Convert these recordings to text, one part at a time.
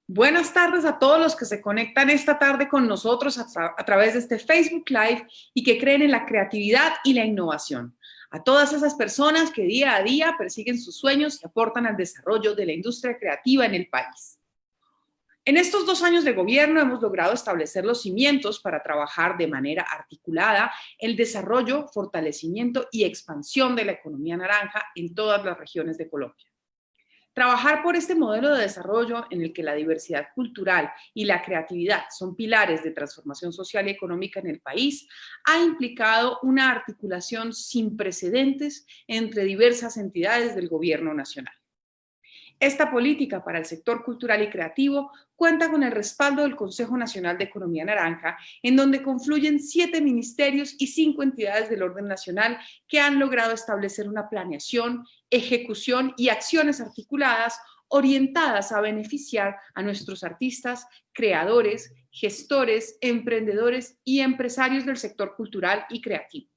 Buenas tardes a todos los que se conectan esta tarde con nosotros a través de este Facebook Live y que creen en la creatividad y la innovación. A todas esas personas que día a día persiguen sus sueños y aportan al desarrollo de la industria creativa en el país. En estos 2 años de gobierno hemos logrado establecer los cimientos para trabajar de manera articulada el desarrollo, fortalecimiento y expansión de la economía naranja en todas las regiones de Colombia. Trabajar por este modelo de desarrollo en el que la diversidad cultural y la creatividad son pilares de transformación social y económica en el país ha implicado una articulación sin precedentes entre diversas entidades del gobierno nacional. Esta política para el sector cultural y creativo cuenta con el respaldo del Consejo Nacional de Economía Naranja, en donde confluyen 7 ministerios y 5 entidades del orden nacional que han logrado establecer una planeación, ejecución y acciones articuladas orientadas a beneficiar a nuestros artistas, creadores, gestores, emprendedores y empresarios del sector cultural y creativo.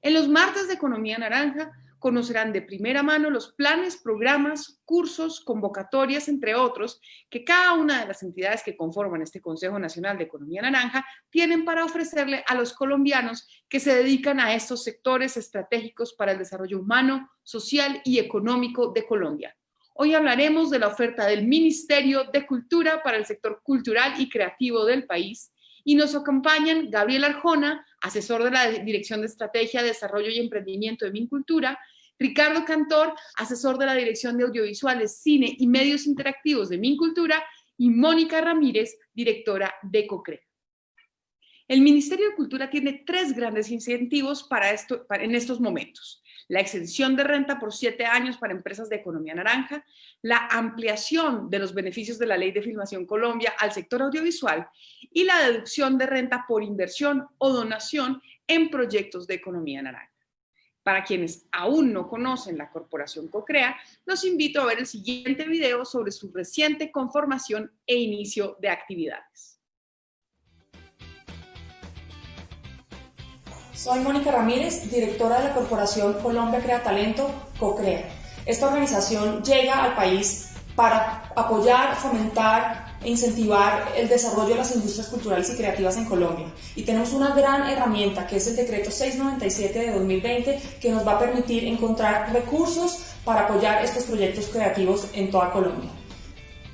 En los martes de Economía Naranja conocerán de primera mano los planes, programas, cursos, convocatorias, entre otros, que cada una de las entidades que conforman este Consejo Nacional de Economía Naranja tienen para ofrecerle a los colombianos que se dedican a estos sectores estratégicos para el desarrollo humano, social y económico de Colombia. Hoy hablaremos de la oferta del Ministerio de Cultura para el sector cultural y creativo del país, y nos acompañan Gabriel Arjona, asesor de la Dirección de Estrategia, Desarrollo y Emprendimiento de Mincultura, Ricardo Cantor, asesor de la Dirección de Audiovisuales, Cine y Medios Interactivos de Mincultura, y Mónica Ramírez, directora de COCREA. El Ministerio de Cultura tiene 3 grandes incentivos en estos momentos: la exención de renta por 7 años para empresas de economía naranja, la ampliación de los beneficios de la Ley de Filmación Colombia al sector audiovisual y la deducción de renta por inversión o donación en proyectos de economía naranja. Para quienes aún no conocen la Corporación COCREA, los invito a ver el siguiente video sobre su reciente conformación e inicio de actividades. Soy Mónica Ramírez, directora de la Corporación Colombia Crea Talento, COCREA. Esta organización llega al país para apoyar, fomentar e incentivar el desarrollo de las industrias culturales y creativas en Colombia. Y tenemos una gran herramienta que es el Decreto 697 de 2020, que nos va a permitir encontrar recursos para apoyar estos proyectos creativos en toda Colombia.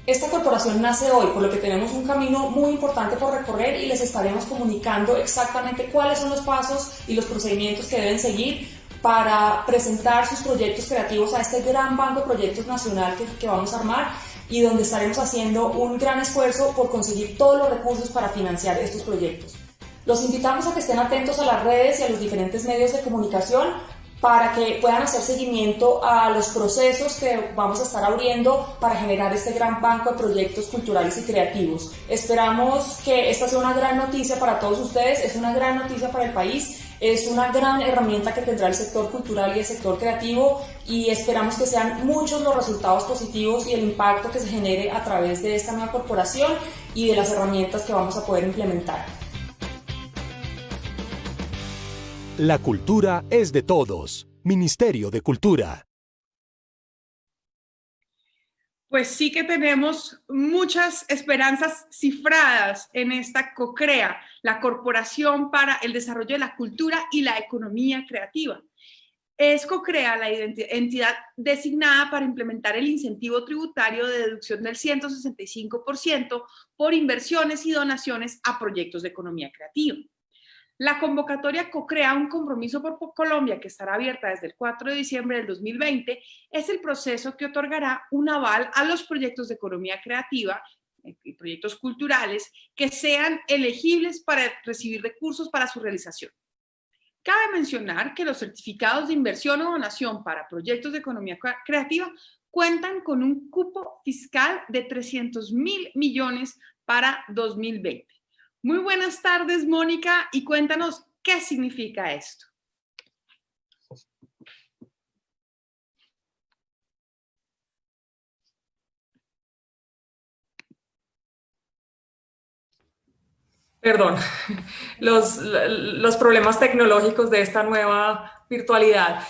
Esta corporación nace hoy, por lo que tenemos un camino muy importante por recorrer y les estaremos comunicando exactamente cuáles son los pasos y los procedimientos que deben seguir para presentar sus proyectos creativos a este gran banco de proyectos nacional que vamos a armar, y donde estaremos haciendo un gran esfuerzo por conseguir todos los recursos para financiar estos proyectos. Los invitamos a que estén atentos a las redes y a los diferentes medios de comunicación para que puedan hacer seguimiento a los procesos que vamos a estar abriendo para generar este gran banco de proyectos culturales y creativos. Esperamos que esta sea una gran noticia para todos ustedes, es una gran noticia para el país, es una gran herramienta que tendrá el sector cultural y el sector creativo, y esperamos que sean muchos los resultados positivos y el impacto que se genere a través de esta nueva corporación y de las herramientas que vamos a poder implementar. La cultura es de todos. Ministerio de Cultura. Pues sí que tenemos muchas esperanzas cifradas en esta COCREA, la Corporación para el Desarrollo de la Cultura y la Economía Creativa. Es COCREA la entidad designada para implementar el incentivo tributario de deducción del 165% por inversiones y donaciones a proyectos de economía creativa. La convocatoria COCREA, un compromiso por Colombia, que estará abierta desde el 4 de diciembre del 2020, es el proceso que otorgará un aval a los proyectos de economía creativa y proyectos culturales que sean elegibles para recibir recursos para su realización. Cabe mencionar que los certificados de inversión o donación para proyectos de economía creativa cuentan con un cupo fiscal de 300.000 millones para 2020. Muy buenas tardes, Mónica, y cuéntanos qué significa esto. Perdón, los problemas tecnológicos de esta nueva virtualidad.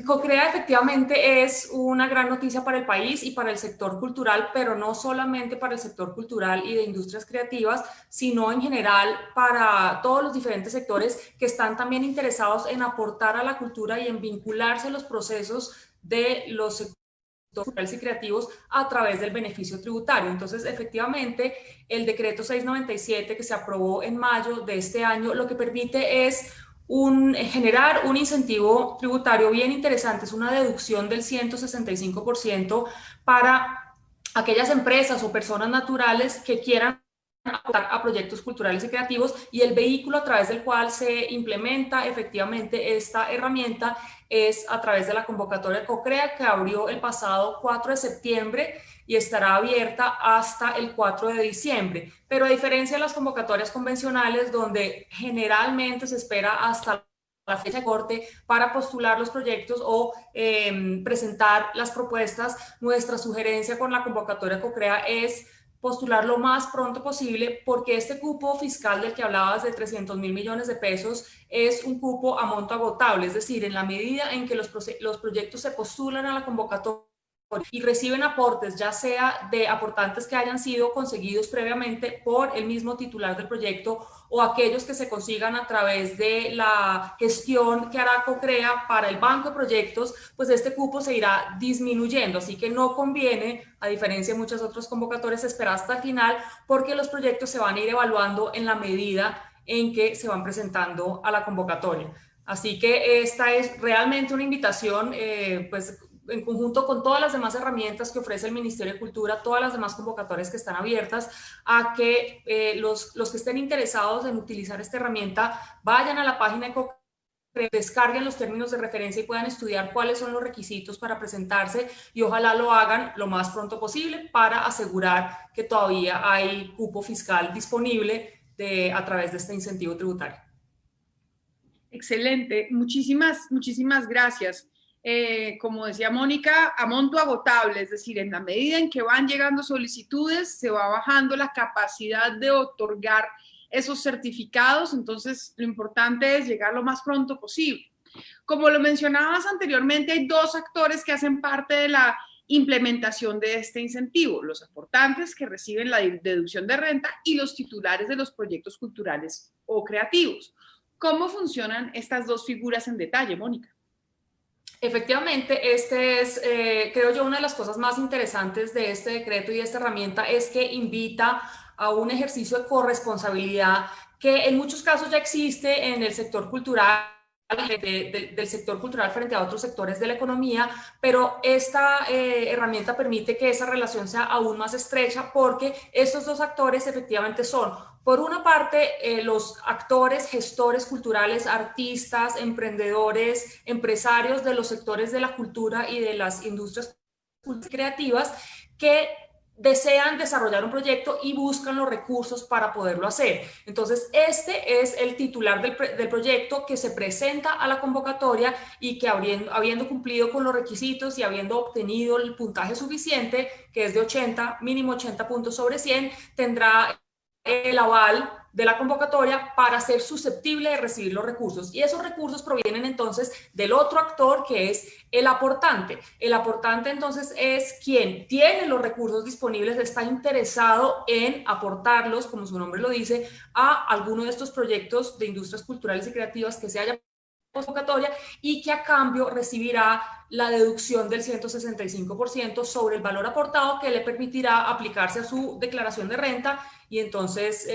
Cocrea efectivamente es una gran noticia para el país y para el sector cultural, pero no solamente para el sector cultural y de industrias creativas, sino en general para todos los diferentes sectores que están también interesados en aportar a la cultura y en vincularse a los procesos de los sectores culturales y creativos a través del beneficio tributario. Entonces, efectivamente, el decreto 697 que se aprobó en mayo de este año, lo que permite es generar un incentivo tributario bien interesante, es una deducción del 165% para aquellas empresas o personas naturales que quieran aportar a proyectos culturales y creativos, y el vehículo a través del cual se implementa efectivamente esta herramienta es a través de la convocatoria CoCrea, que abrió el pasado 4 de septiembre y estará abierta hasta el 4 de diciembre. Pero a diferencia de las convocatorias convencionales, donde generalmente se espera hasta la fecha de corte para postular los proyectos o presentar las propuestas, nuestra sugerencia con la convocatoria CoCrea es postular lo más pronto posible, porque este cupo fiscal del que hablabas de 300.000 millones de pesos es un cupo a monto agotable, es decir, en la medida en que los proyectos se postulan a la convocatoria y reciben aportes, ya sea de aportantes que hayan sido conseguidos previamente por el mismo titular del proyecto o aquellos que se consigan a través de la gestión que hará CoCrea para el banco de proyectos, pues este cupo se irá disminuyendo, así que no conviene, a diferencia de muchas otras convocatorias, esperar hasta el final, porque los proyectos se van a ir evaluando en la medida en que se van presentando a la convocatoria. Así que esta es realmente una invitación, pues en conjunto con todas las demás herramientas que ofrece el Ministerio de Cultura, todas las demás convocatorias que están abiertas, a que los que estén interesados en utilizar esta herramienta vayan a la página de CoCrea, descarguen los términos de referencia y puedan estudiar cuáles son los requisitos para presentarse, y ojalá lo hagan lo más pronto posible para asegurar que todavía hay cupo fiscal disponible a través de este incentivo tributario. Excelente, muchísimas gracias. Como decía Mónica, a monto agotable, es decir, en la medida en que van llegando solicitudes, se va bajando la capacidad de otorgar esos certificados, entonces lo importante es llegar lo más pronto posible. Como lo mencionabas anteriormente, hay dos actores que hacen parte de la implementación de este incentivo: los aportantes que reciben la deducción de renta y los titulares de los proyectos culturales o creativos. ¿Cómo funcionan estas dos figuras en detalle, Mónica? Efectivamente, este es, creo yo, una de las cosas más interesantes de este decreto y de esta herramienta es que invita a un ejercicio de corresponsabilidad que en muchos casos ya existe en el sector cultural, del sector cultural frente a otros sectores de la economía, pero esta herramienta permite que esa relación sea aún más estrecha, porque estos dos actores efectivamente son, por una parte, los actores, gestores culturales, artistas, emprendedores, empresarios de los sectores de la cultura y de las industrias creativas que desean desarrollar un proyecto y buscan los recursos para poderlo hacer. Entonces, este es el titular del proyecto que se presenta a la convocatoria y que habiendo cumplido con los requisitos y habiendo obtenido el puntaje suficiente, que es de 80, mínimo 80 puntos sobre 100, tendrá el aval de la convocatoria para ser susceptible de recibir los recursos. Y esos recursos provienen entonces del otro actor, que es el aportante. El aportante entonces es quien tiene los recursos disponibles, está interesado en aportarlos, como su nombre lo dice, a alguno de estos proyectos de industrias culturales y creativas que se haya convocatoria, y que a cambio recibirá la deducción del 165% sobre el valor aportado, que le permitirá aplicarse a su declaración de renta y entonces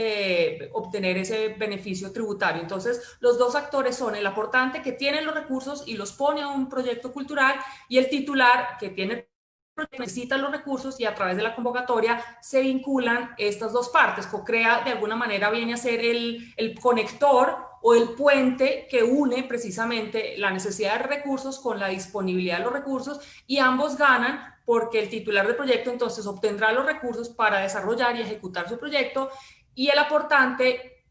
obtener ese beneficio tributario. Entonces, los dos actores son el aportante, que tiene los recursos y los pone a un proyecto cultural, y el titular, que tiene necesitan los recursos, y a través de la convocatoria se vinculan estas dos partes. CoCrea de alguna manera viene a ser el conector o el puente que une precisamente la necesidad de recursos con la disponibilidad de los recursos, y ambos ganan, porque el titular del proyecto entonces obtendrá los recursos para desarrollar y ejecutar su proyecto, y el aportante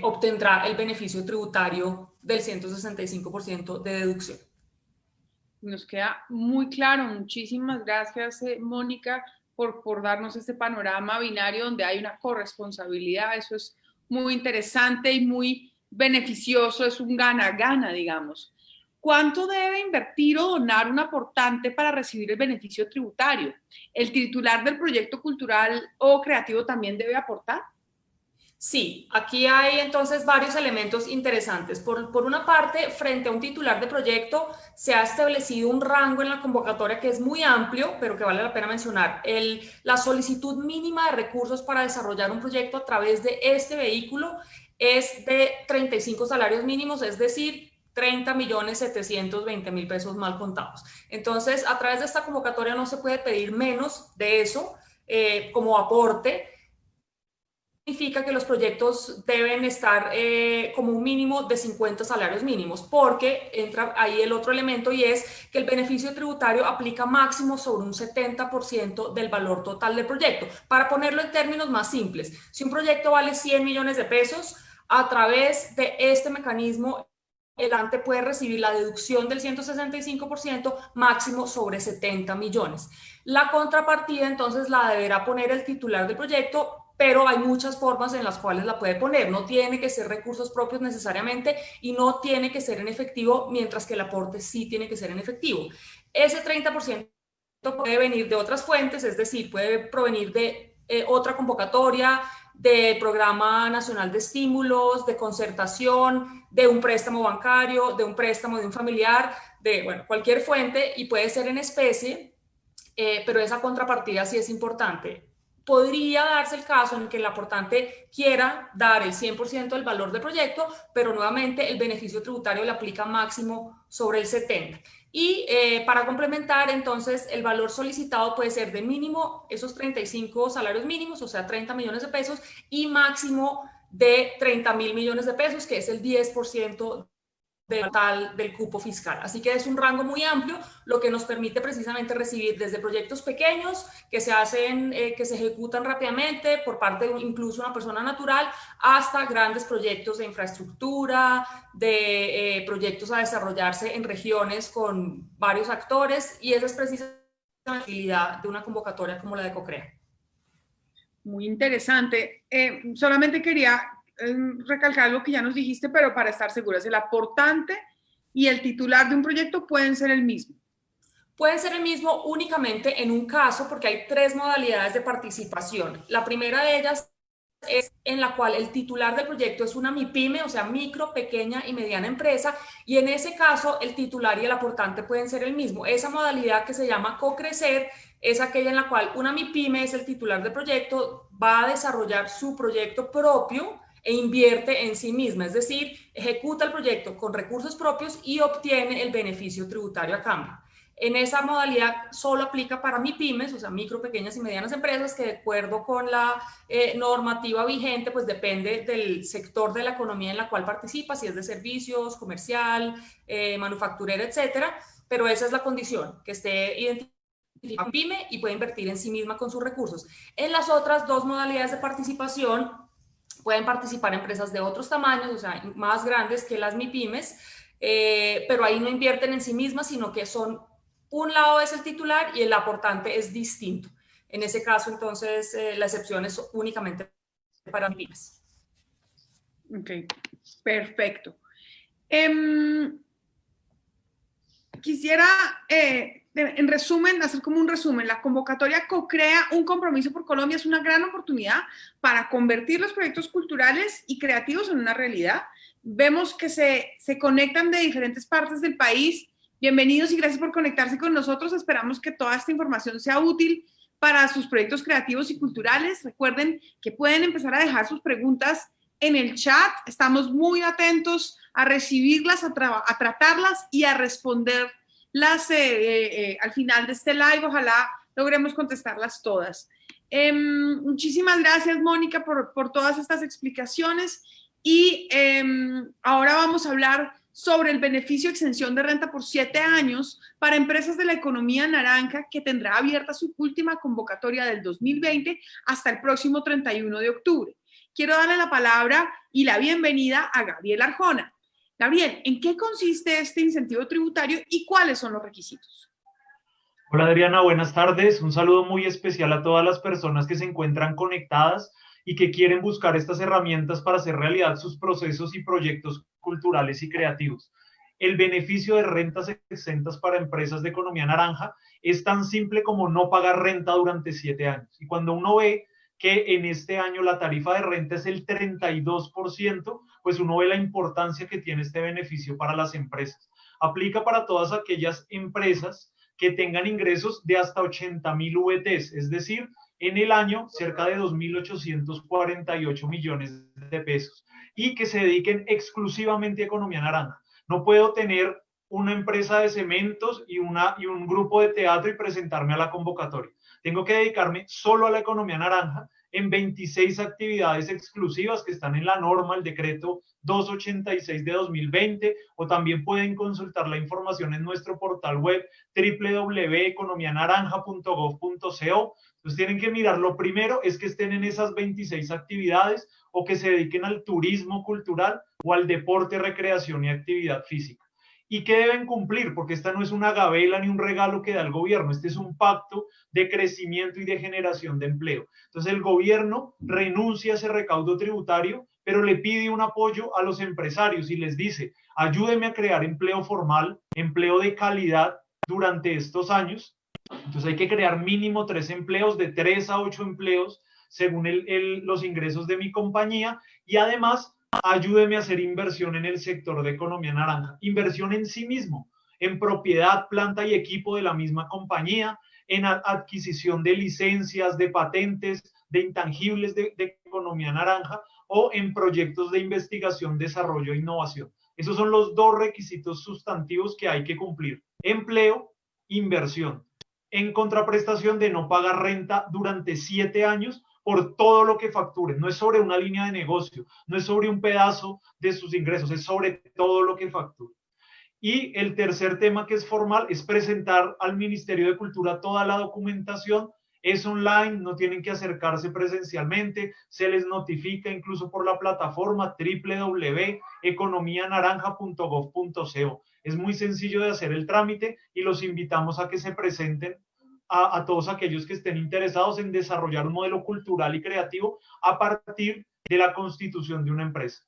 obtendrá el beneficio tributario del 165% de deducción. Nos queda muy claro. Muchísimas gracias, Mónica, por darnos este panorama binario donde hay una corresponsabilidad. Eso es muy interesante y muy beneficioso, es un gana-gana, digamos. ¿Cuánto debe invertir o donar un aportante para recibir el beneficio tributario? ¿El titular del proyecto cultural o creativo también debe aportar? Sí, aquí hay entonces varios elementos interesantes. Por una parte, frente a un titular de proyecto, se ha establecido un rango en la convocatoria que es muy amplio, pero que vale la pena mencionar. La solicitud mínima de recursos para desarrollar un proyecto a través de este vehículo es de 35 salarios mínimos, es decir, 30.720.000 pesos mal contados. Entonces, a través de esta convocatoria no se puede pedir menos de eso como aporte. Significa que los proyectos deben estar como un mínimo de 50 salarios mínimos, porque entra ahí el otro elemento y es que el beneficio tributario aplica máximo sobre un 70% del valor total del proyecto. Para ponerlo en términos más simples, si un proyecto vale 100 millones de pesos, a través de este mecanismo el ante puede recibir la deducción del 165% máximo sobre 70 millones. La contrapartida entonces la deberá poner el titular del proyecto, pero hay muchas formas en las cuales la puede poner. No tiene que ser recursos propios necesariamente y no tiene que ser en efectivo, mientras que el aporte sí tiene que ser en efectivo. Ese 30% puede venir de otras fuentes, es decir, puede provenir de otra convocatoria, de Programa Nacional de Estímulos, de concertación, de un préstamo bancario, de un préstamo de un familiar, de bueno, cualquier fuente, y puede ser en especie, pero esa contrapartida sí es importante. Podría darse el caso en que el aportante quiera dar el 100% del valor del proyecto, pero nuevamente el beneficio tributario le aplica máximo sobre el 70%. Y para complementar, entonces, el valor solicitado puede ser de mínimo esos 35 salarios mínimos, o sea, 30 millones de pesos, y máximo de 30.000 millones de pesos, que es el 10% del total del cupo fiscal. Así que es un rango muy amplio, lo que nos permite precisamente recibir desde proyectos pequeños que se hacen, que se ejecutan rápidamente por parte de incluso una persona natural, hasta grandes proyectos de infraestructura, de proyectos a desarrollarse en regiones con varios actores, y esa es precisamente la utilidad de una convocatoria como la de CoCrea. Muy interesante. Solamente quería recalcar algo que ya nos dijiste, pero para estar seguras, el aportante y el titular de un proyecto pueden ser el mismo. Pueden ser el mismo únicamente en un caso, porque hay 3 modalidades de participación. La primera de ellas es en la cual el titular del proyecto es una MIPYME, o sea, micro, pequeña y mediana empresa, y en ese caso el titular y el aportante pueden ser el mismo. Esa modalidad que se llama co-crecer es aquella en la cual una MIPYME es el titular del proyecto, va a desarrollar su proyecto propio e invierte en sí misma, es decir, ejecuta el proyecto con recursos propios y obtiene el beneficio tributario a cambio. En esa modalidad solo aplica para MIPYMES, o sea, micro, pequeñas y medianas empresas, que de acuerdo con la normativa vigente, pues depende del sector de la economía en la cual participa, si es de servicios, comercial, manufacturera, etcétera, pero esa es la condición, que esté identificada MIPYME y puede invertir en sí misma con sus recursos. En las otras 2 modalidades de participación, pueden participar empresas de otros tamaños, o sea, más grandes que las MIPYMES, pero ahí no invierten en sí mismas, sino que son, un lado es el titular y el aportante es distinto. En ese caso, entonces, la excepción es únicamente para MIPYMES. Ok, perfecto. Quisiera, en resumen, hacer como un resumen. La convocatoria CoCrea un compromiso por Colombia es una gran oportunidad para convertir los proyectos culturales y creativos en una realidad. Vemos que se conectan de diferentes partes del país. Bienvenidos y gracias por conectarse con nosotros. Esperamos que toda esta información sea útil para sus proyectos creativos y culturales. Recuerden que pueden empezar a dejar sus preguntas en el chat. Estamos muy atentos a recibirlas, a tratarlas y a responderlas al final de este live. Ojalá logremos contestarlas todas. Muchísimas gracias, Mónica, por todas estas explicaciones. Y ahora vamos a hablar sobre el beneficio de exención de renta por 7 años para empresas de la economía naranja, que tendrá abierta su última convocatoria del 2020 hasta el próximo 31 de octubre. Quiero darle la palabra y la bienvenida a Gabriel Arjona. Gabriel, ¿en qué consiste este incentivo tributario y cuáles son los requisitos? Hola Adriana, buenas tardes. Un saludo muy especial a todas las personas que se encuentran conectadas y que quieren buscar estas herramientas para hacer realidad sus procesos y proyectos culturales y creativos. El beneficio de rentas exentas para empresas de economía naranja es tan simple como no pagar renta durante 7 años. Y cuando uno ve que en este año la tarifa de renta es el 32%, pues uno ve la importancia que tiene este beneficio para las empresas. Aplica para todas aquellas empresas que tengan ingresos de hasta 80.000 VTs, es decir, en el año cerca de 2.848 millones de pesos, y que se dediquen exclusivamente a economía naranja. No puedo tener una empresa de cementos y un grupo de teatro y presentarme a la convocatoria. Tengo que dedicarme solo a la economía naranja en 26 actividades exclusivas que están en la norma, el decreto 286 de 2020, o también pueden consultar la información en nuestro portal web www.economianaranja.gov.co. Entonces tienen que mirar, lo primero es que estén en esas 26 actividades o que se dediquen al turismo cultural o al deporte, recreación y actividad física. ¿Y qué deben cumplir? Porque esta no es una gabela ni un regalo que da el gobierno, este es un pacto de crecimiento y de generación de empleo. Entonces el gobierno renuncia a ese recaudo tributario, pero le pide un apoyo a los empresarios y les dice, ayúdeme a crear empleo formal, empleo de calidad durante estos años. Entonces hay que crear mínimo 3 empleos, de 3 a 8 empleos, según los ingresos de mi compañía, y además ayúdeme a hacer inversión en el sector de economía naranja, inversión en sí mismo, en propiedad, planta y equipo de la misma compañía, en adquisición de licencias, de patentes, de intangibles de economía naranja, o en proyectos de investigación, desarrollo e innovación. Esos son los 2 requisitos sustantivos que hay que cumplir: empleo, inversión, en contraprestación de no pagar renta durante 7 años por todo lo que facturen. No es sobre una línea de negocio, no es sobre un pedazo de sus ingresos, es sobre todo lo que facturen. Y el tercer tema, que es formal, es presentar al Ministerio de Cultura toda la documentación. Es online, no tienen que acercarse presencialmente, se les notifica incluso por la plataforma www.economianaranja.gov.co. Es muy sencillo de hacer el trámite y los invitamos a que se presenten a todos aquellos que estén interesados en desarrollar un modelo cultural y creativo a partir de la constitución de una empresa.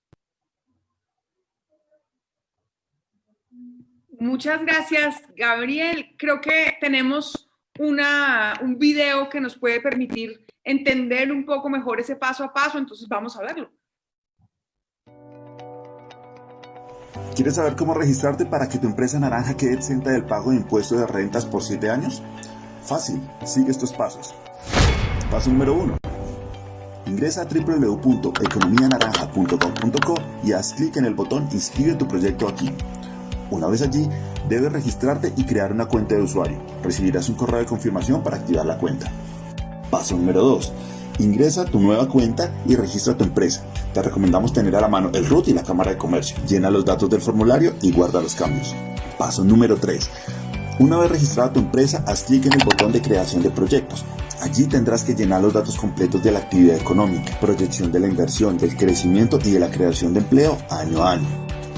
Muchas gracias, Gabriel. Creo que tenemos un video que nos puede permitir entender un poco mejor ese paso a paso, entonces vamos a verlo. ¿Quieres saber cómo registrarte para que tu empresa naranja quede exenta del pago de impuestos de rentas por 7 años? Fácil, sigue estos pasos. Paso número 1. Ingresa a www.economianaranja.gov.co y haz clic en el botón Inscribe tu proyecto aquí. Una vez allí, debes registrarte y crear una cuenta de usuario. Recibirás un correo de confirmación para activar la cuenta. Paso número 2. Ingresa a tu nueva cuenta y registra tu empresa. Te recomendamos tener a la mano el RUT y la Cámara de Comercio. Llena los datos del formulario y guarda los cambios. Paso número 3. Una vez registrada tu empresa, haz clic en el botón de creación de proyectos. Allí tendrás que llenar los datos completos de la actividad económica, proyección de la inversión, del crecimiento y de la creación de empleo año a año.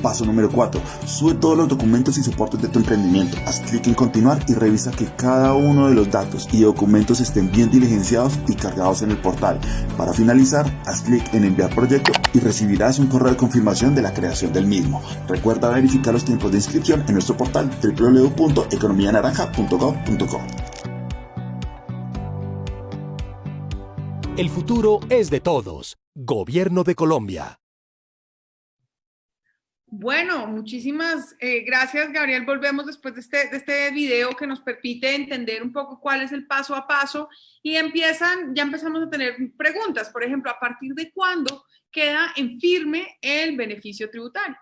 Paso número 4. Sube todos los documentos y soportes de tu emprendimiento. Haz clic en continuar y revisa que cada uno de los datos y documentos estén bien diligenciados y cargados en el portal. Para finalizar, haz clic en enviar proyecto y recibirás un correo de confirmación de la creación del mismo. Recuerda verificar los tiempos de inscripción en nuestro portal www.economianaranja.gov.co. El futuro es de todos. Gobierno de Colombia. Bueno, muchísimas gracias, Gabriel. Volvemos después de este video que nos permite entender un poco cuál es el paso a paso y ya empezamos a tener preguntas. Por ejemplo, ¿a partir de cuándo queda en firme el beneficio tributario?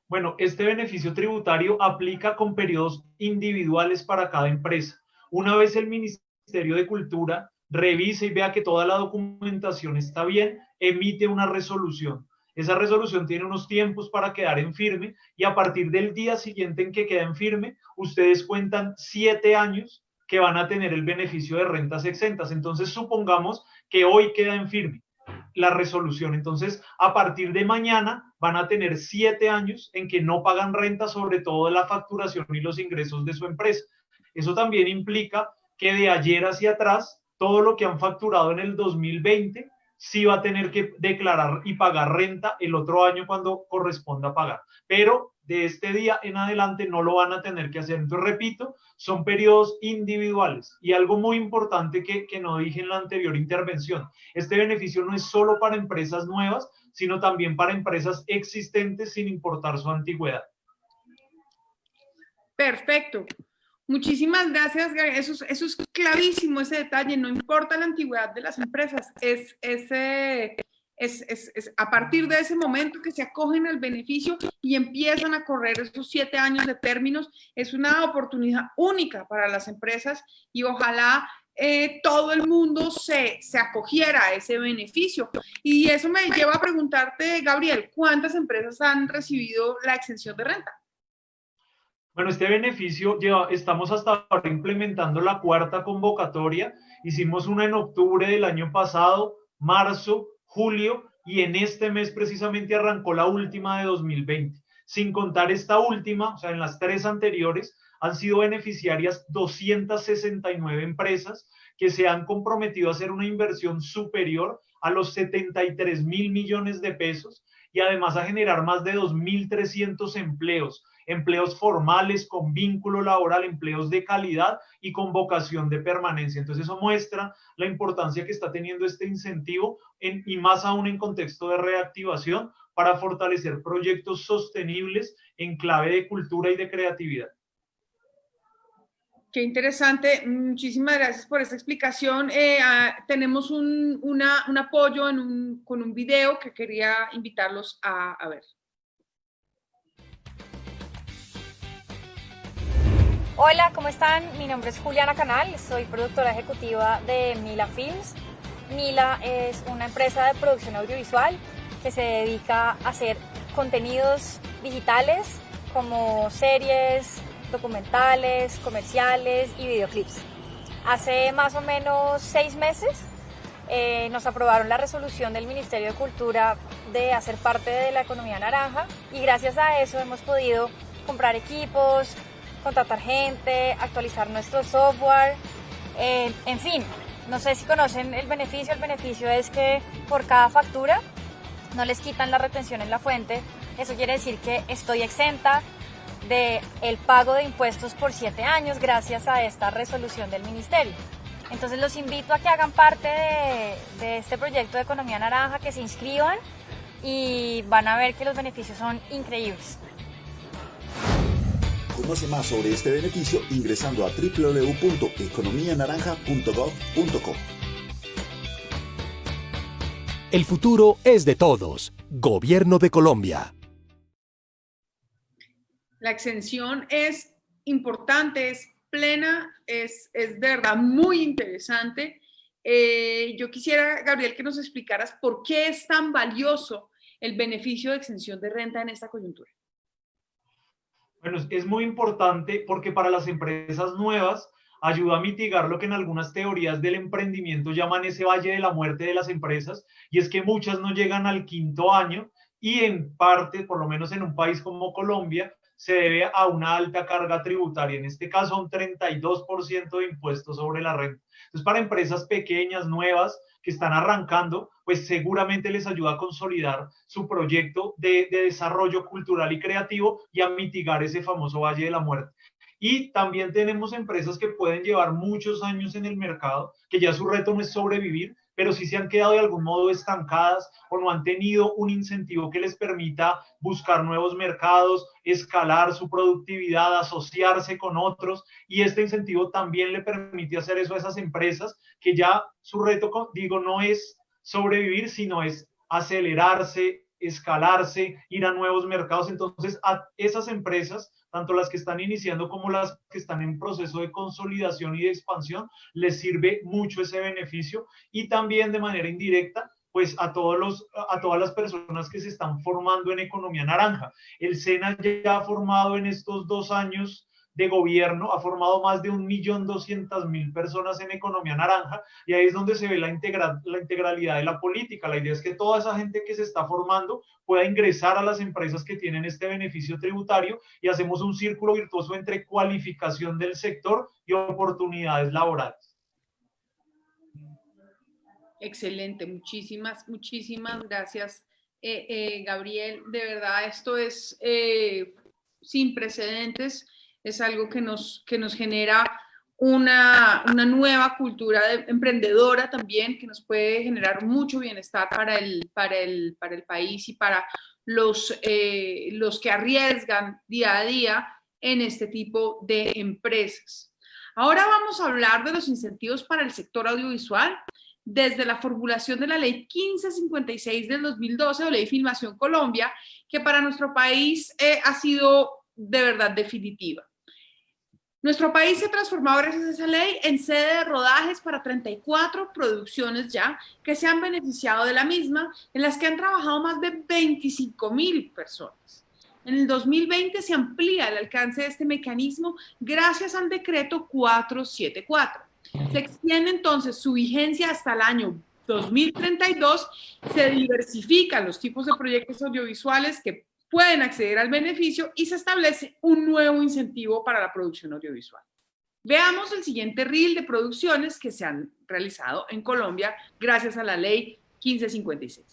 Bueno, este beneficio tributario aplica con periodos individuales para cada empresa. Una vez el Ministerio de Cultura revise y vea que toda la documentación está bien, emite una resolución. Esa resolución tiene unos tiempos para quedar en firme y a partir del día siguiente en que queda en firme, ustedes cuentan 7 años que van a tener el beneficio de rentas exentas. Entonces, supongamos que hoy queda en firme la resolución. Entonces, a partir de mañana van a tener 7 años en que no pagan renta sobre todo de la facturación y los ingresos de su empresa. Eso también implica que de ayer hacia atrás, todo lo que han facturado en el 2020 sí va a tener que declarar y pagar renta el otro año cuando corresponda pagar. Pero de este día en adelante no lo van a tener que hacer. Entonces, repito, son periodos individuales. Y algo muy importante que no dije en la anterior intervención, este beneficio no es solo para empresas nuevas, sino también para empresas existentes sin importar su antigüedad. Perfecto. Muchísimas gracias, Gabriel. Eso es clavísimo, ese detalle. No importa la antigüedad de las empresas. A partir de ese momento que se acogen al beneficio y empiezan a correr esos 7 años de términos, es una oportunidad única para las empresas y ojalá todo el mundo se acogiera a ese beneficio. Y eso me lleva a preguntarte, Gabriel, ¿cuántas empresas han recibido la exención de renta? Bueno, este beneficio estamos hasta ahora implementando la 4ª convocatoria. Hicimos una en octubre del año pasado, marzo, julio, y en este mes precisamente arrancó la última de 2020. Sin contar esta última, o sea, en las 3 anteriores, han sido beneficiarias 269 empresas que se han comprometido a hacer una inversión superior a los 73.000 millones de pesos y además a generar más de 2.300 empleos formales, con vínculo laboral, empleos de calidad y con vocación de permanencia. Entonces eso muestra la importancia que está teniendo este incentivo y más aún en contexto de reactivación para fortalecer proyectos sostenibles en clave de cultura y de creatividad. Qué interesante, muchísimas gracias por esta explicación. Tenemos un apoyo con un video que quería invitarlos a ver. Hola, ¿cómo están? Mi nombre es Juliana Canal, soy productora ejecutiva de Mila Films. Mila es una empresa de producción audiovisual que se dedica a hacer contenidos digitales como series, documentales, comerciales y videoclips. Hace más o menos 6 meses nos aprobaron la resolución del Ministerio de Cultura de hacer parte de la economía naranja y gracias a eso hemos podido comprar equipos, contratar gente, actualizar nuestro software, en fin, no sé si conocen el beneficio es que por cada factura no les quitan la retención en la fuente, eso quiere decir que estoy exenta del pago de impuestos por 7 años gracias a esta resolución del ministerio. Entonces los invito a que hagan parte de este proyecto de economía naranja, que se inscriban y van a ver que los beneficios son increíbles. Conoce más sobre este beneficio ingresando a www.economianaranja.gov.co. El futuro es de todos. Gobierno de Colombia. La exención es importante, es plena, es de verdad muy interesante. Yo quisiera, Gabriel, que nos explicaras por qué es tan valioso el beneficio de exención de renta en esta coyuntura. Bueno, es muy importante porque para las empresas nuevas ayuda a mitigar lo que en algunas teorías del emprendimiento llaman ese valle de la muerte de las empresas, y es que muchas no llegan al 5.º año y en parte, por lo menos en un país como Colombia, se debe a una alta carga tributaria, en este caso un 32% de impuestos sobre la renta. Entonces, para empresas pequeñas, nuevas, que están arrancando, pues seguramente les ayuda a consolidar su proyecto de desarrollo cultural y creativo y a mitigar ese famoso valle de la muerte. Y también tenemos empresas que pueden llevar muchos años en el mercado, que ya su reto no es sobrevivir, pero sí se han quedado de algún modo estancadas o no han tenido un incentivo que les permita buscar nuevos mercados, escalar su productividad, asociarse con otros, y este incentivo también le permite hacer eso a esas empresas que ya su reto, digo, no es sobrevivir, sino es acelerarse, escalarse, ir a nuevos mercados. Entonces, a esas empresas, tanto las que están iniciando como las que están en proceso de consolidación y de expansión, les sirve mucho ese beneficio, y también de manera indirecta, pues a todas las personas que se están formando en economía naranja. El SENA ya ha formado en estos 2 años de gobierno, ha formado más de 1.200.000 personas en economía naranja, y ahí es donde se ve la integralidad de la política. La idea es que toda esa gente que se está formando pueda ingresar a las empresas que tienen este beneficio tributario, y hacemos un círculo virtuoso entre cualificación del sector y oportunidades laborales. Excelente, muchísimas gracias, Gabriel. De verdad, esto es sin precedentes, es algo que nos genera una nueva cultura emprendedora también, que nos puede generar mucho bienestar para el país y para los que arriesgan día a día en este tipo de empresas. Ahora vamos a hablar de los incentivos para el sector audiovisual desde la formulación de la Ley 1556 del 2012 o Ley Filmación Colombia, que para nuestro país ha sido de verdad definitiva. Nuestro país se ha transformado gracias a esa ley en sede de rodajes para 34 producciones ya que se han beneficiado de la misma, en las que han trabajado más de 25.000 personas. En el 2020 se amplía el alcance de este mecanismo gracias al decreto 474. Se extiende entonces su vigencia hasta el año 2032, se diversifican los tipos de proyectos audiovisuales que pueden acceder al beneficio y se establece un nuevo incentivo para la producción audiovisual. Veamos el siguiente reel de producciones que se han realizado en Colombia gracias a la Ley 1556.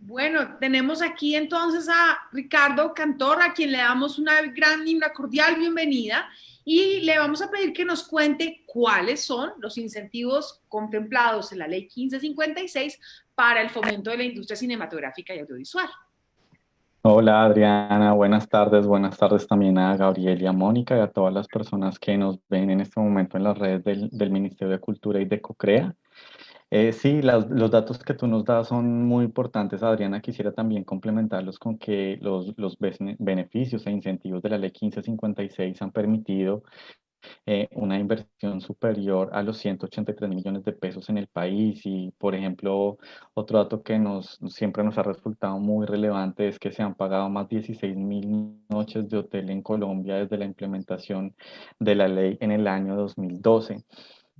Bueno, tenemos aquí entonces a Ricardo Cantor, a quien le damos una gran y una cordial bienvenida, y le vamos a pedir que nos cuente cuáles son los incentivos contemplados en la Ley 1556 para el fomento de la industria cinematográfica y audiovisual. Hola Adriana, buenas tardes también a Gabriel y a Mónica y a todas las personas que nos ven en este momento en las redes del Ministerio de Cultura y de COCREA. Sí, los datos que tú nos das son muy importantes, Adriana. Quisiera también complementarlos con que los beneficios e incentivos de la Ley 1556 han permitido una inversión superior a los 183 millones de pesos en el país. Y, por ejemplo, otro dato que siempre nos ha resultado muy relevante es que se han pagado más 16.000 noches de hotel en Colombia desde la implementación de la ley en el año 2012.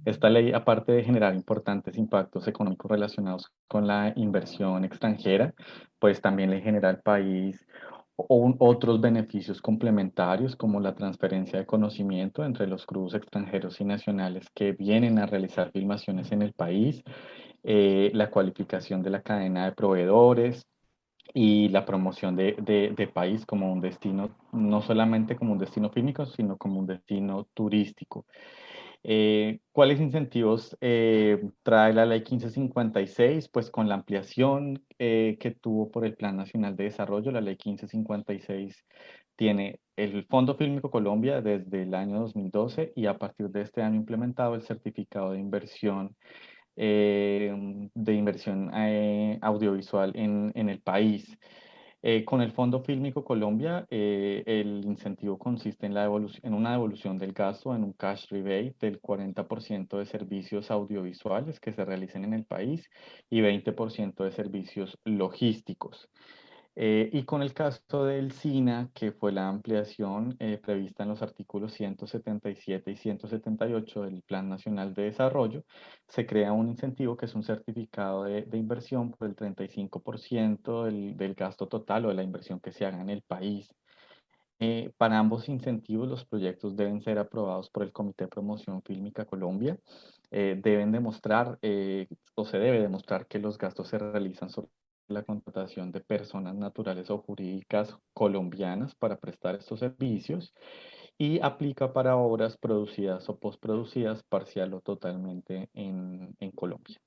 Esta ley, aparte de generar importantes impactos económicos relacionados con la inversión extranjera, pues también le genera al país otros beneficios complementarios como la transferencia de conocimiento entre los crews extranjeros y nacionales que vienen a realizar filmaciones en el país, la cualificación de la cadena de proveedores y la promoción de país como un destino, no solamente como un destino fílmico, sino como un destino turístico. ¿Cuáles incentivos trae la Ley 1556? Pues con la ampliación que tuvo por el Plan Nacional de Desarrollo, la Ley 1556 tiene el Fondo Fílmico Colombia desde el año 2012 y a partir de este año implementado el certificado de inversión audiovisual en el país. Con el Fondo Fílmico Colombia, el incentivo consiste en una devolución del gasto, en un cash rebate del 40% de servicios audiovisuales que se realicen en el país y 20% de servicios logísticos. Y con el caso del SINA, que fue la ampliación prevista en los artículos 177 y 178 del Plan Nacional de Desarrollo, se crea un incentivo que es un certificado de inversión por el 35% del gasto total o de la inversión que se haga en el país. para ambos incentivos, los proyectos deben ser aprobados por el Comité de Promoción Fílmica Colombia. Deben demostrar, o se debe demostrar que los gastos se realizan sobre la contratación de personas naturales o jurídicas colombianas para prestar estos servicios y aplica para obras producidas o postproducidas parcial o totalmente en Colombia.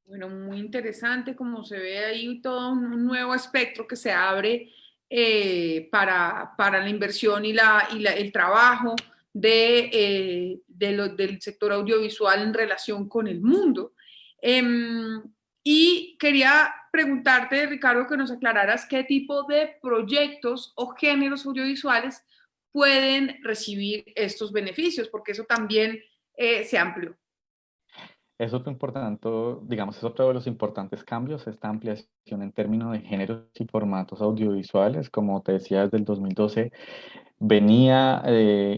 Bueno, muy interesante como se ve ahí todo un nuevo espectro que se abre para la inversión y el trabajo del sector audiovisual en relación con el mundo. Y quería preguntarte, Ricardo, que nos aclararas qué tipo de proyectos o géneros audiovisuales pueden recibir estos beneficios, porque eso también se amplió. Es otro importante, digamos, es otro de los importantes cambios, esta ampliación en términos de géneros y formatos audiovisuales. Como te decía, desde el 2012 venía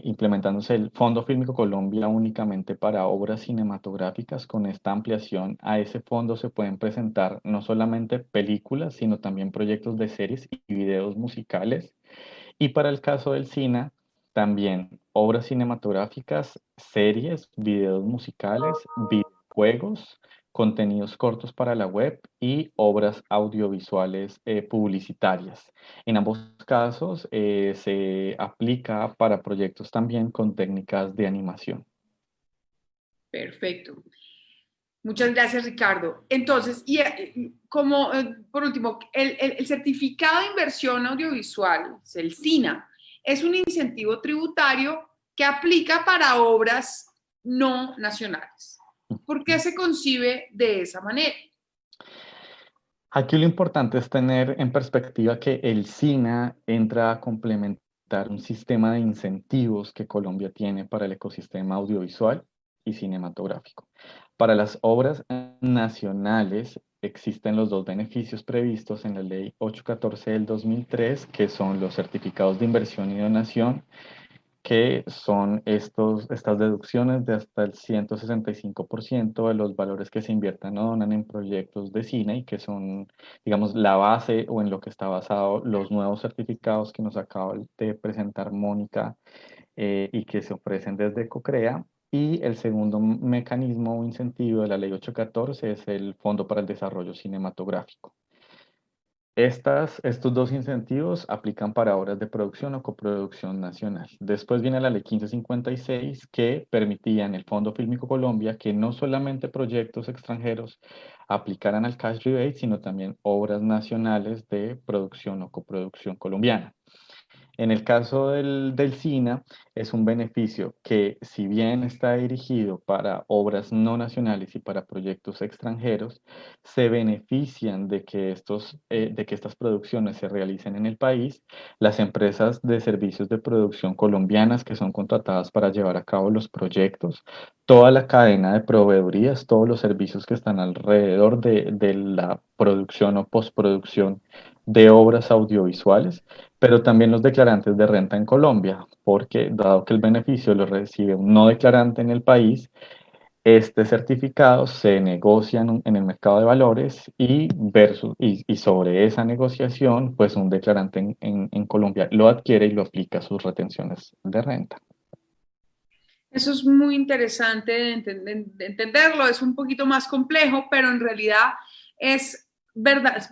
implementándose el Fondo Fílmico Colombia únicamente para obras cinematográficas. Con esta ampliación a ese fondo se pueden presentar no solamente películas, sino también proyectos de series y videos musicales. Y para el caso del cine, también obras cinematográficas, series, videos musicales, videojuegos, contenidos cortos para la web y obras audiovisuales publicitarias. En ambos casos se aplica para proyectos también con técnicas de animación. Perfecto. Muchas gracias, Ricardo. Entonces, por último, el certificado de inversión audiovisual, el SINA, es un incentivo tributario que aplica para obras no nacionales. ¿Por qué se concibe de esa manera? Aquí lo importante es tener en perspectiva que el SINA entra a complementar un sistema de incentivos que Colombia tiene para el ecosistema audiovisual y cinematográfico. Para las obras nacionales existen los dos beneficios previstos en la Ley 814 del 2003, que son los certificados de inversión y donación, que son estas deducciones de hasta el 165% de los valores que se inviertan o donan en proyectos de cine y que son, digamos, la base o en lo que está basado los nuevos certificados que nos acaba de presentar Mónica y que se ofrecen desde COCREA. Y el segundo mecanismo o incentivo de la Ley 814 es el Fondo para el Desarrollo Cinematográfico. Estos dos incentivos aplican para obras de producción o coproducción nacional. Después viene la Ley 1556 que permitía en el Fondo Fílmico Colombia que no solamente proyectos extranjeros aplicaran al cash rebate, sino también obras nacionales de producción o coproducción colombiana. En el caso del SINA, es un beneficio que, si bien está dirigido para obras no nacionales y para proyectos extranjeros, se benefician de que estas producciones se realicen en el país. Las empresas de servicios de producción colombianas que son contratadas para llevar a cabo los proyectos, toda la cadena de proveedurías, todos los servicios que están alrededor de la producción o postproducción de obras audiovisuales, pero también los declarantes de renta en Colombia, porque dado que el beneficio lo recibe un no declarante en el país, este certificado se negocia en el mercado de valores y sobre esa negociación, pues un declarante en Colombia lo adquiere y lo aplica a sus retenciones de renta. Eso es muy interesante de entenderlo, es un poquito más complejo, pero en realidad es verdad,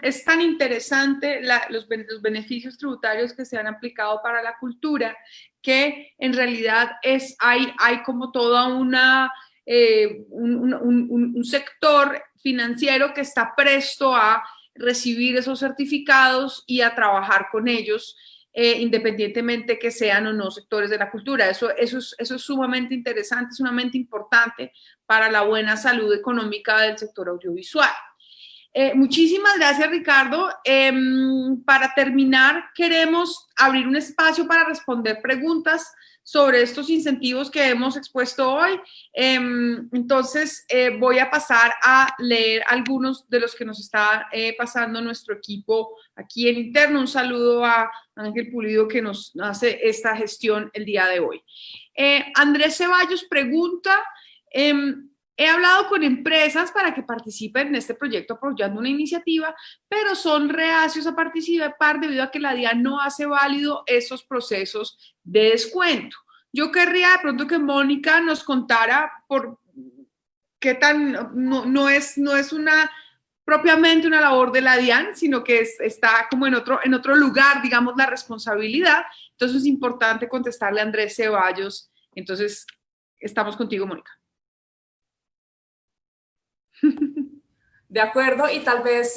es tan interesante los beneficios tributarios que se han aplicado para la cultura que en realidad hay como toda un sector financiero que está presto a recibir esos certificados y a trabajar con ellos, independientemente que sean o no sectores de la cultura. Eso es sumamente interesante, sumamente importante para la buena salud económica del sector audiovisual. Muchísimas gracias, Ricardo. Para terminar, queremos abrir un espacio para responder preguntas sobre estos incentivos que hemos expuesto hoy. Entonces, voy a pasar a leer algunos de los que nos está pasando nuestro equipo aquí en interno. Un saludo a Ángel Pulido, que nos hace esta gestión el día de hoy. Andrés Ceballos pregunta, He hablado con empresas para que participen en este proyecto apoyando una iniciativa, pero son reacios a participar debido a que la DIAN no hace válido esos procesos de descuento. Yo querría de pronto que Mónica nos contara por qué tan, no es una propiamente una labor de la DIAN, sino que está como en otro lugar, digamos, la responsabilidad. Entonces es importante contestarle a Andrés Ceballos. Entonces, estamos contigo, Mónica. De acuerdo, y tal vez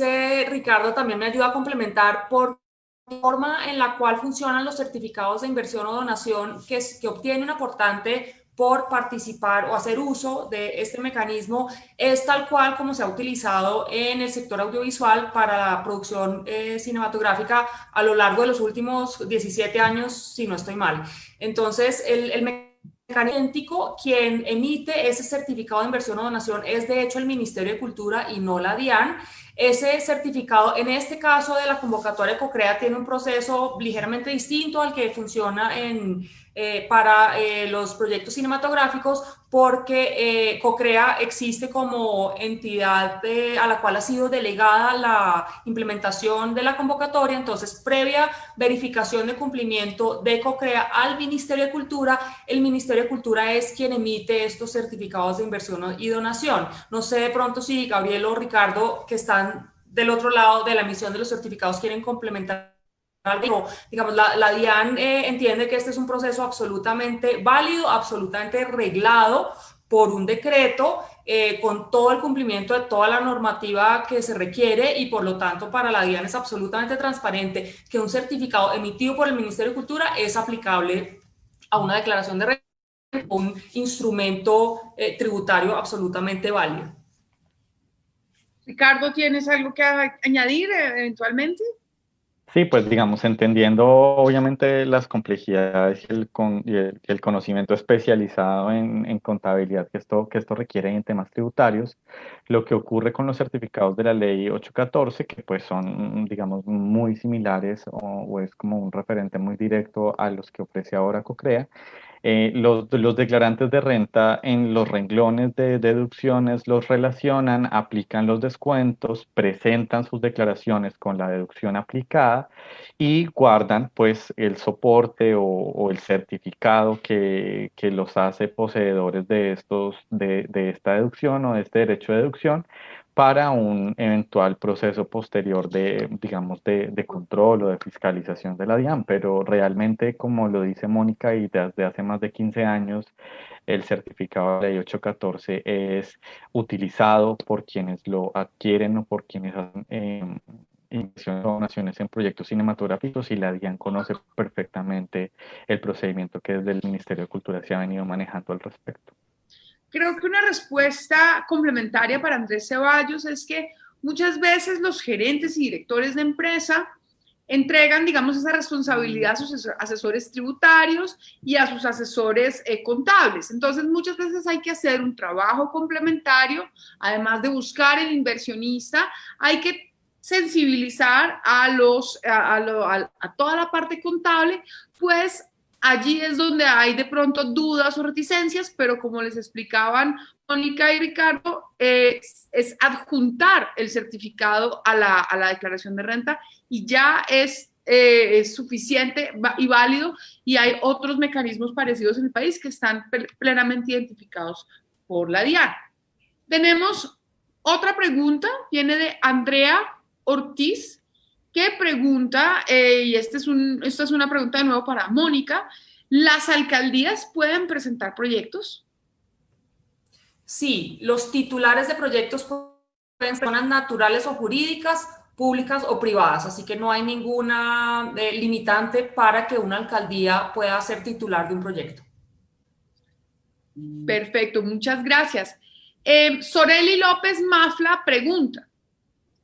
Ricardo también me ayuda a complementar por la forma en la cual funcionan los certificados de inversión o donación que obtiene un aportante por participar o hacer uso de este mecanismo es tal cual como se ha utilizado en el sector audiovisual para la producción cinematográfica a lo largo de los últimos 17 años, si no estoy mal. Entonces, el mecanismo idéntico, quien emite ese certificado de inversión o donación es de hecho el Ministerio de Cultura y no la DIAN. Ese certificado, en este caso de la convocatoria de CoCrea, tiene un proceso ligeramente distinto al que funciona para los proyectos cinematográficos, porque CoCrea existe como entidad a la cual ha sido delegada la implementación de la convocatoria. Entonces, previa verificación de cumplimiento de CoCrea al Ministerio de Cultura, el Ministerio de Cultura es quien emite estos certificados de inversión y donación. No sé de pronto si Gabriel o Ricardo, que están del otro lado de la emisión de los certificados, quieren complementar algo. Digamos, la DIAN entiende que este es un proceso absolutamente válido, absolutamente reglado por un decreto, con todo el cumplimiento de toda la normativa que se requiere, y por lo tanto para la DIAN es absolutamente transparente que un certificado emitido por el Ministerio de Cultura es aplicable a una declaración de renta, un instrumento tributario absolutamente válido. Ricardo, ¿tienes algo que añadir eventualmente? Sí, pues digamos, entendiendo obviamente las complejidades y el conocimiento especializado en contabilidad que esto requiere en temas tributarios, lo que ocurre con los certificados de la ley 814, que pues son, digamos, muy similares o es como un referente muy directo a los que ofrece ahora CoCrea. Los declarantes de renta en los renglones de deducciones los relacionan, aplican los descuentos, presentan sus declaraciones con la deducción aplicada y guardan pues el soporte o el certificado que los hace poseedores de esta deducción o de este derecho de deducción para un eventual proceso posterior de, digamos, de control o de fiscalización de la DIAN. Pero realmente, como lo dice Mónica, y desde hace más de 15 años, el certificado de la ley 814 es utilizado por quienes lo adquieren o por quienes hacen inversiones o donaciones en proyectos cinematográficos, y la DIAN conoce perfectamente el procedimiento que desde el Ministerio de Cultura se ha venido manejando al respecto. Creo que una respuesta complementaria para Andrés Ceballos es que muchas veces los gerentes y directores de empresa entregan, digamos, esa responsabilidad a sus asesores tributarios y a sus asesores contables. Entonces, muchas veces hay que hacer un trabajo complementario, además de buscar el inversionista, hay que sensibilizar a toda la parte contable, pues allí es donde hay de pronto dudas o reticencias, pero como les explicaban Mónica y Ricardo, es adjuntar el certificado a la declaración de renta y ya es suficiente y válido, y hay otros mecanismos parecidos en el país que están plenamente identificados por la DIAN. Tenemos otra pregunta, viene de Andrea Ortiz, que pregunta, y esta es una pregunta de nuevo para Mónica: ¿las alcaldías pueden presentar proyectos? Sí, los titulares de proyectos pueden ser personas naturales o jurídicas, públicas o privadas, así que no hay ninguna limitante para que una alcaldía pueda ser titular de un proyecto. Perfecto, muchas gracias. Soreli López Mafla pregunta: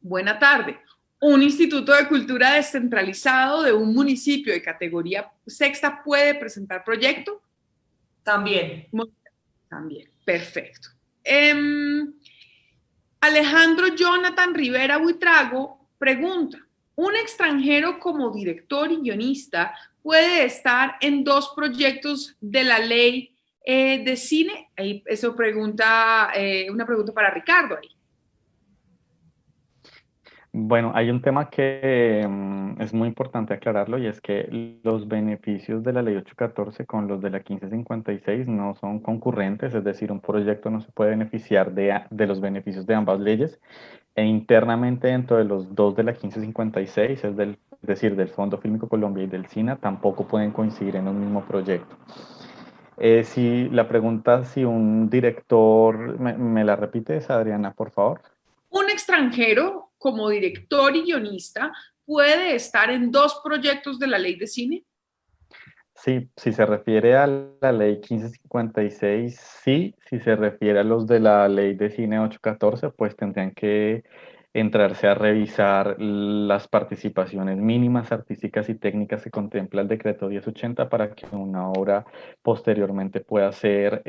buena tarde. ¿Un instituto de cultura descentralizado de un municipio de categoría sexta puede presentar proyecto? También. También, perfecto. Alejandro Jonathan Rivera Buitrago pregunta: ¿un extranjero como director y guionista puede estar en dos proyectos de la ley de cine, ahí eso pregunta, una pregunta para Ricardo ahí. Bueno, hay un tema que es muy importante aclararlo y es que los beneficios de la Ley 814 con los de la 1556 no son concurrentes, es decir, un proyecto no se puede beneficiar de los beneficios de ambas leyes e internamente dentro de los dos de la 1556, es decir, del Fondo Fílmico Colombia y del SINA, tampoco pueden coincidir en un mismo proyecto. Si la pregunta, si un director, ¿me la repites, Adriana, por favor? Un extranjero, como director y guionista, puede estar en dos proyectos de la ley de cine. Sí, si se refiere a la ley 1556, sí. Si se refiere a los de la ley de cine 814, pues tendrían que entrarse a revisar las participaciones mínimas artísticas y técnicas que contempla el decreto 1080 para que una obra posteriormente pueda ser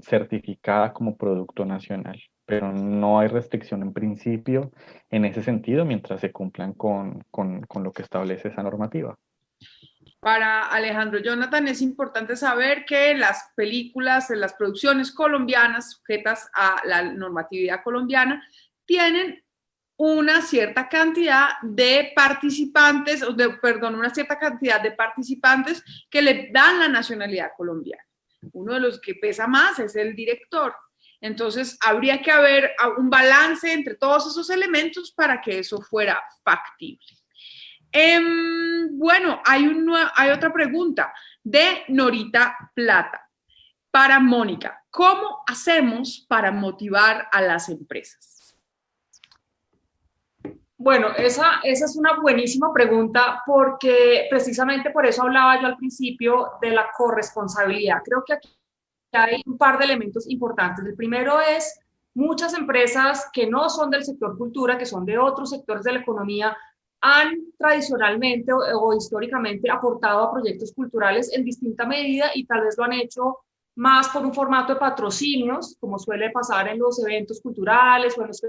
certificada como producto nacional. Pero no hay restricción en principio en ese sentido mientras se cumplan con lo que establece esa normativa. Para Alejandro Jonathan es importante saber que las películas, las producciones colombianas sujetas a la normatividad colombiana tienen una cierta cantidad de participantes, una cierta cantidad de participantes que le dan la nacionalidad colombiana. Uno de los que pesa más es el director. Entonces, habría que haber un balance entre todos esos elementos para que eso fuera factible. Bueno, hay otra pregunta de Norita Plata para Mónica. ¿Cómo hacemos para motivar a las empresas? Bueno, esa es una buenísima pregunta porque precisamente por eso hablaba yo al principio de la corresponsabilidad. Creo que aquí hay un par de elementos importantes. El primero es muchas empresas que no son del sector cultura, que son de otros sectores de la economía, han tradicionalmente o históricamente aportado a proyectos culturales en distinta medida y tal vez lo han hecho más por un formato de patrocinios, como suele pasar en los eventos culturales o en los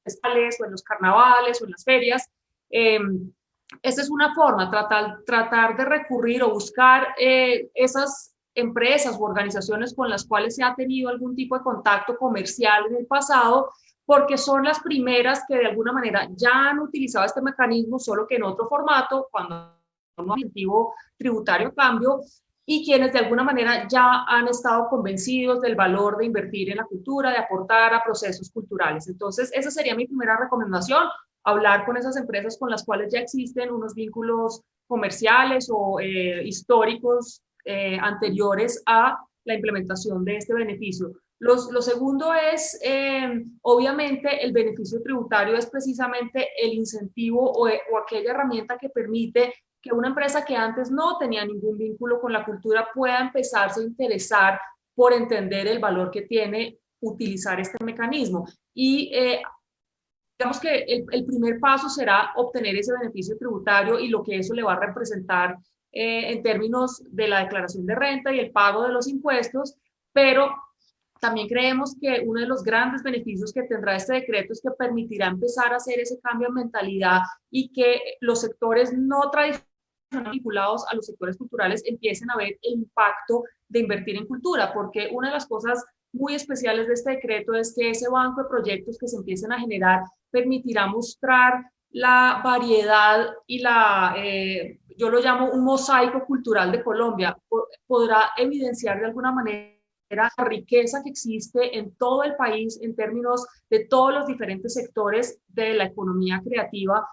festivales o en los carnavales o en las ferias. Esta es una forma, tratar de recurrir o buscar esas empresas u organizaciones con las cuales se ha tenido algún tipo de contacto comercial en el pasado, porque son las primeras que de alguna manera ya han utilizado este mecanismo, solo que en otro formato, cuando un objetivo tributario a cambio, y quienes de alguna manera ya han estado convencidos del valor de invertir en la cultura, de aportar a procesos culturales. Entonces, esa sería mi primera recomendación, hablar con esas empresas con las cuales ya existen unos vínculos comerciales o históricos anteriores a la implementación de este beneficio. Lo segundo es, obviamente, el beneficio tributario es precisamente el incentivo o aquella herramienta que permite que una empresa que antes no tenía ningún vínculo con la cultura pueda empezarse a interesar por entender el valor que tiene utilizar este mecanismo. Y digamos que el primer paso será obtener ese beneficio tributario y lo que eso le va a representar en términos de la declaración de renta y el pago de los impuestos, pero también creemos que uno de los grandes beneficios que tendrá este decreto es que permitirá empezar a hacer ese cambio de mentalidad y que los sectores no tradicionales vinculados a los sectores culturales empiecen a ver el impacto de invertir en cultura, porque una de las cosas muy especiales de este decreto es que ese banco de proyectos que se empiecen a generar permitirá mostrar la variedad y yo lo llamo un mosaico cultural de Colombia, podrá evidenciar de alguna manera la riqueza que existe en todo el país en términos de todos los diferentes sectores de la economía creativa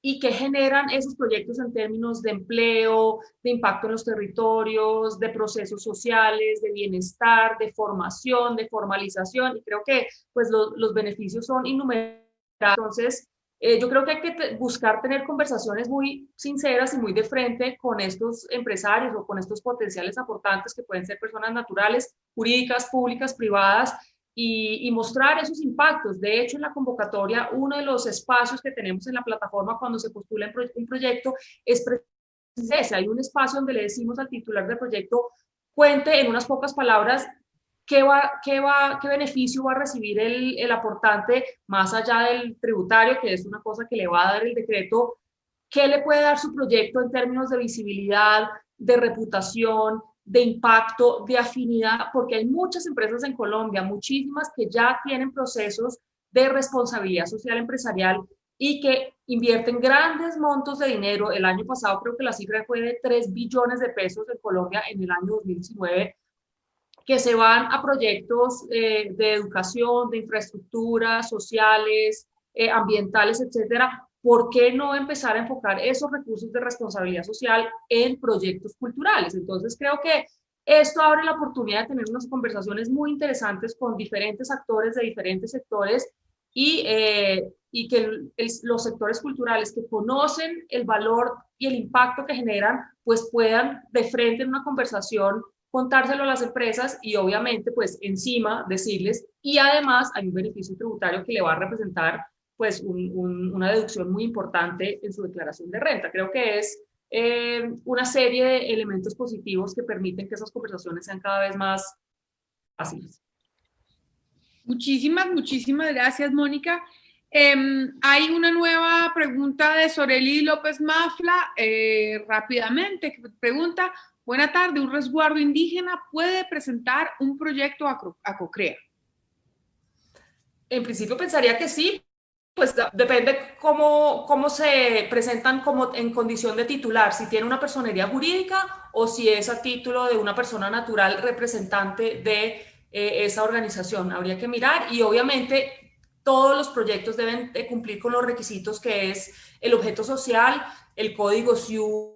y que generan esos proyectos en términos de empleo, de impacto en los territorios, de procesos sociales, de bienestar, de formación, de formalización, y creo que pues los beneficios son innumerables. Entonces, yo creo que hay que buscar tener conversaciones muy sinceras y muy de frente con estos empresarios o con estos potenciales aportantes que pueden ser personas naturales, jurídicas, públicas, privadas, y mostrar esos impactos. De hecho, en la convocatoria, uno de los espacios que tenemos en la plataforma cuando se postula un proyecto es precisamente ese. Hay un espacio donde le decimos al titular del proyecto, cuente en unas pocas palabras qué beneficio va a recibir el aportante más allá del tributario, que es una cosa que le va a dar el decreto, qué le puede dar su proyecto en términos de visibilidad, de reputación, de impacto, de afinidad, porque hay muchas empresas en Colombia, muchísimas que ya tienen procesos de responsabilidad social empresarial y que invierten grandes montos de dinero. El año pasado creo que la cifra fue de 3 billones de pesos en Colombia en el año 2019, que se van a proyectos de educación, de infraestructuras sociales, ambientales, etcétera. ¿Por qué no empezar a enfocar esos recursos de responsabilidad social en proyectos culturales? Entonces creo que esto abre la oportunidad de tener unas conversaciones muy interesantes con diferentes actores de diferentes sectores y que los sectores culturales que conocen el valor y el impacto que generan, pues puedan de frente en una conversación contárselo a las empresas y obviamente pues encima decirles, y además hay un beneficio tributario que le va a representar pues una deducción muy importante en su declaración de renta. Creo que es una serie de elementos positivos que permiten que esas conversaciones sean cada vez más fáciles. Muchísimas gracias, Mónica. Hay una nueva pregunta de Soreli López Mafla, rápidamente, que pregunta: buena tarde, ¿un resguardo indígena puede presentar un proyecto a COCREA? En principio pensaría que sí, pues depende cómo se presentan como en condición de titular, si tiene una personería jurídica o si es a título de una persona natural representante de esa organización. Habría que mirar y obviamente todos los proyectos deben de cumplir con los requisitos que es el objeto social, el código SIU,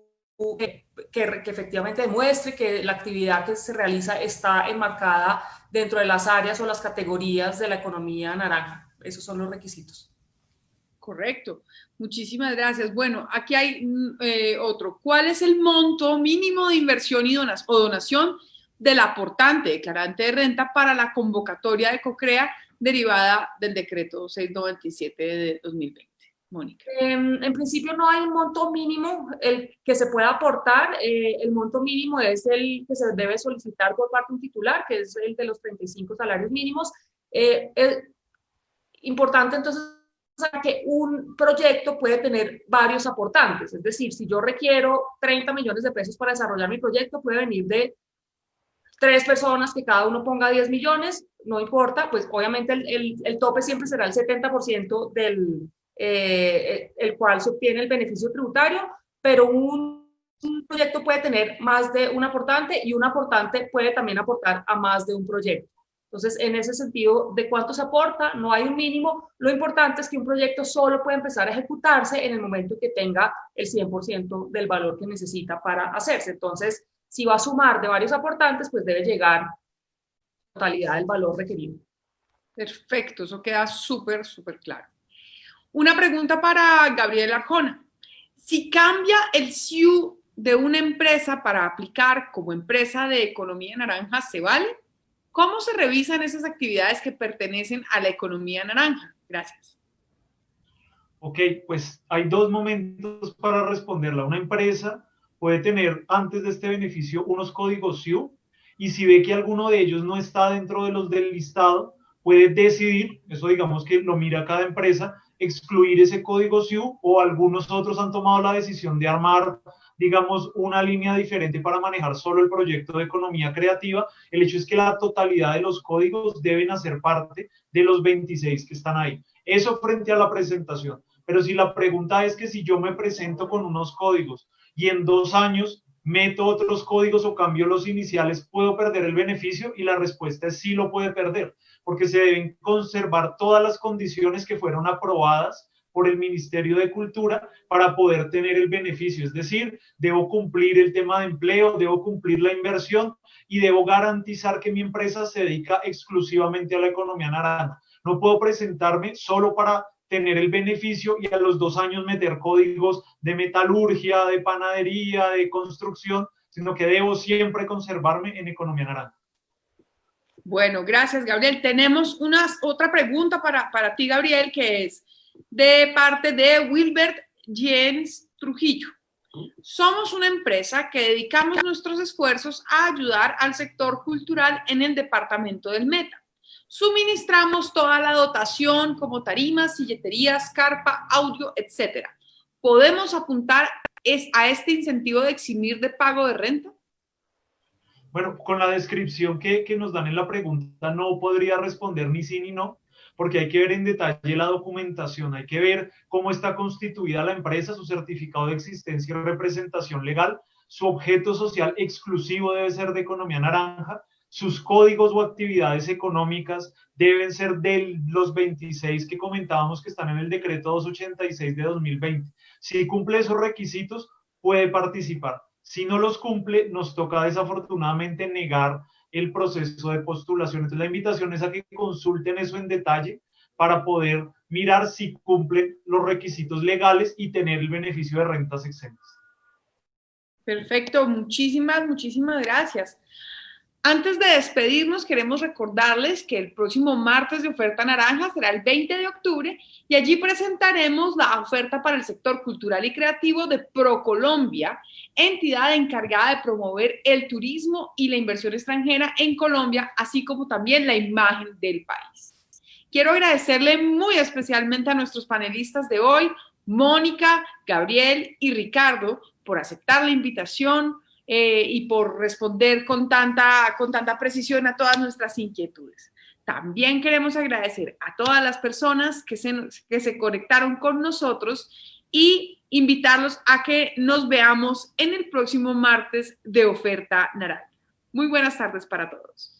que efectivamente demuestre que la actividad que se realiza está enmarcada dentro de las áreas o las categorías de la economía naranja. Esos son los requisitos. Correcto. Muchísimas gracias. Bueno, aquí hay otro. ¿Cuál es el monto mínimo de inversión y donación del aportante declarante de renta para la convocatoria de COCREA derivada del decreto 697 de 2020? Mónica. En principio no hay un monto mínimo el que se pueda aportar. El monto mínimo es el que se debe solicitar por parte de un titular, que es el de los 35 salarios mínimos. Es importante entonces que un proyecto puede tener varios aportantes. Es decir, si yo requiero 30 millones de pesos para desarrollar mi proyecto, puede venir de 3 personas que cada uno ponga 10 millones, no importa, pues obviamente el tope siempre será el 70% del el cual se obtiene el beneficio tributario, pero un proyecto puede tener más de un aportante y un aportante puede también aportar a más de un proyecto. Entonces, en ese sentido, ¿de cuánto se aporta? No hay un mínimo. Lo importante es que un proyecto solo puede empezar a ejecutarse en el momento que tenga el 100% del valor que necesita para hacerse. Entonces, si va a sumar de varios aportantes, pues debe llegar a la totalidad del valor requerido. Perfecto, eso queda súper claro. Una pregunta para Gabriel Arjona. Si cambia el SIU de una empresa para aplicar como empresa de economía naranja, ¿se vale? ¿Cómo se revisan esas actividades que pertenecen a la economía naranja? Gracias. Ok, pues hay 2 momentos para responderla. Una empresa puede tener antes de este beneficio unos códigos SIU y si ve que alguno de ellos no está dentro de los del listado, puede decidir, eso digamos que lo mira cada empresa, excluir ese código SIU o algunos otros han tomado la decisión de armar, digamos, una línea diferente para manejar solo el proyecto de economía creativa. El hecho es que la totalidad de los códigos deben hacer parte de los 26 que están ahí. Eso frente a la presentación. Pero si la pregunta es que si yo me presento con unos códigos y en 2 años meto otros códigos o cambio los iniciales, ¿puedo perder el beneficio? Y la respuesta es sí, lo puede perder, porque se deben conservar todas las condiciones que fueron aprobadas por el Ministerio de Cultura para poder tener el beneficio. Es decir, debo cumplir el tema de empleo, debo cumplir la inversión y debo garantizar que mi empresa se dedica exclusivamente a la economía naranja. No puedo presentarme solo para tener el beneficio y a los 2 años meter códigos de metalurgia, de panadería, de construcción, sino que debo siempre conservarme en economía naranja. Bueno, gracias, Gabriel. Tenemos otra pregunta para ti, Gabriel, que es de parte de Wilbert Jens Trujillo. Somos una empresa que dedicamos nuestros esfuerzos a ayudar al sector cultural en el departamento del Meta. Suministramos toda la dotación como tarimas, silleterías, carpa, audio, etc. ¿Podemos apuntar a este incentivo de eximir de pago de renta? Bueno, con la descripción que nos dan en la pregunta no podría responder ni sí ni no, porque hay que ver en detalle la documentación, hay que ver cómo está constituida la empresa, su certificado de existencia y representación legal, su objeto social exclusivo debe ser de economía naranja, sus códigos o actividades económicas deben ser de los 26 que comentábamos que están en el decreto 286 de 2020. Si cumple esos requisitos, puede participar. Si no los cumple, nos toca desafortunadamente negar el proceso de postulación. Entonces la invitación es a que consulten eso en detalle para poder mirar si cumplen los requisitos legales y tener el beneficio de rentas exentas. Perfecto, muchísimas gracias. Antes de despedirnos, queremos recordarles que el próximo martes de Oferta Naranja será el 20 de octubre y allí presentaremos la oferta para el sector cultural y creativo de ProColombia, entidad encargada de promover el turismo y la inversión extranjera en Colombia, así como también la imagen del país. Quiero agradecerle muy especialmente a nuestros panelistas de hoy, Mónica, Gabriel y Ricardo, por aceptar la invitación y por responder con tanta precisión a todas nuestras inquietudes. También queremos agradecer a todas las personas que se conectaron con nosotros y invitarlos a que nos veamos en el próximo martes de Oferta Naranja. Muy buenas tardes para todos.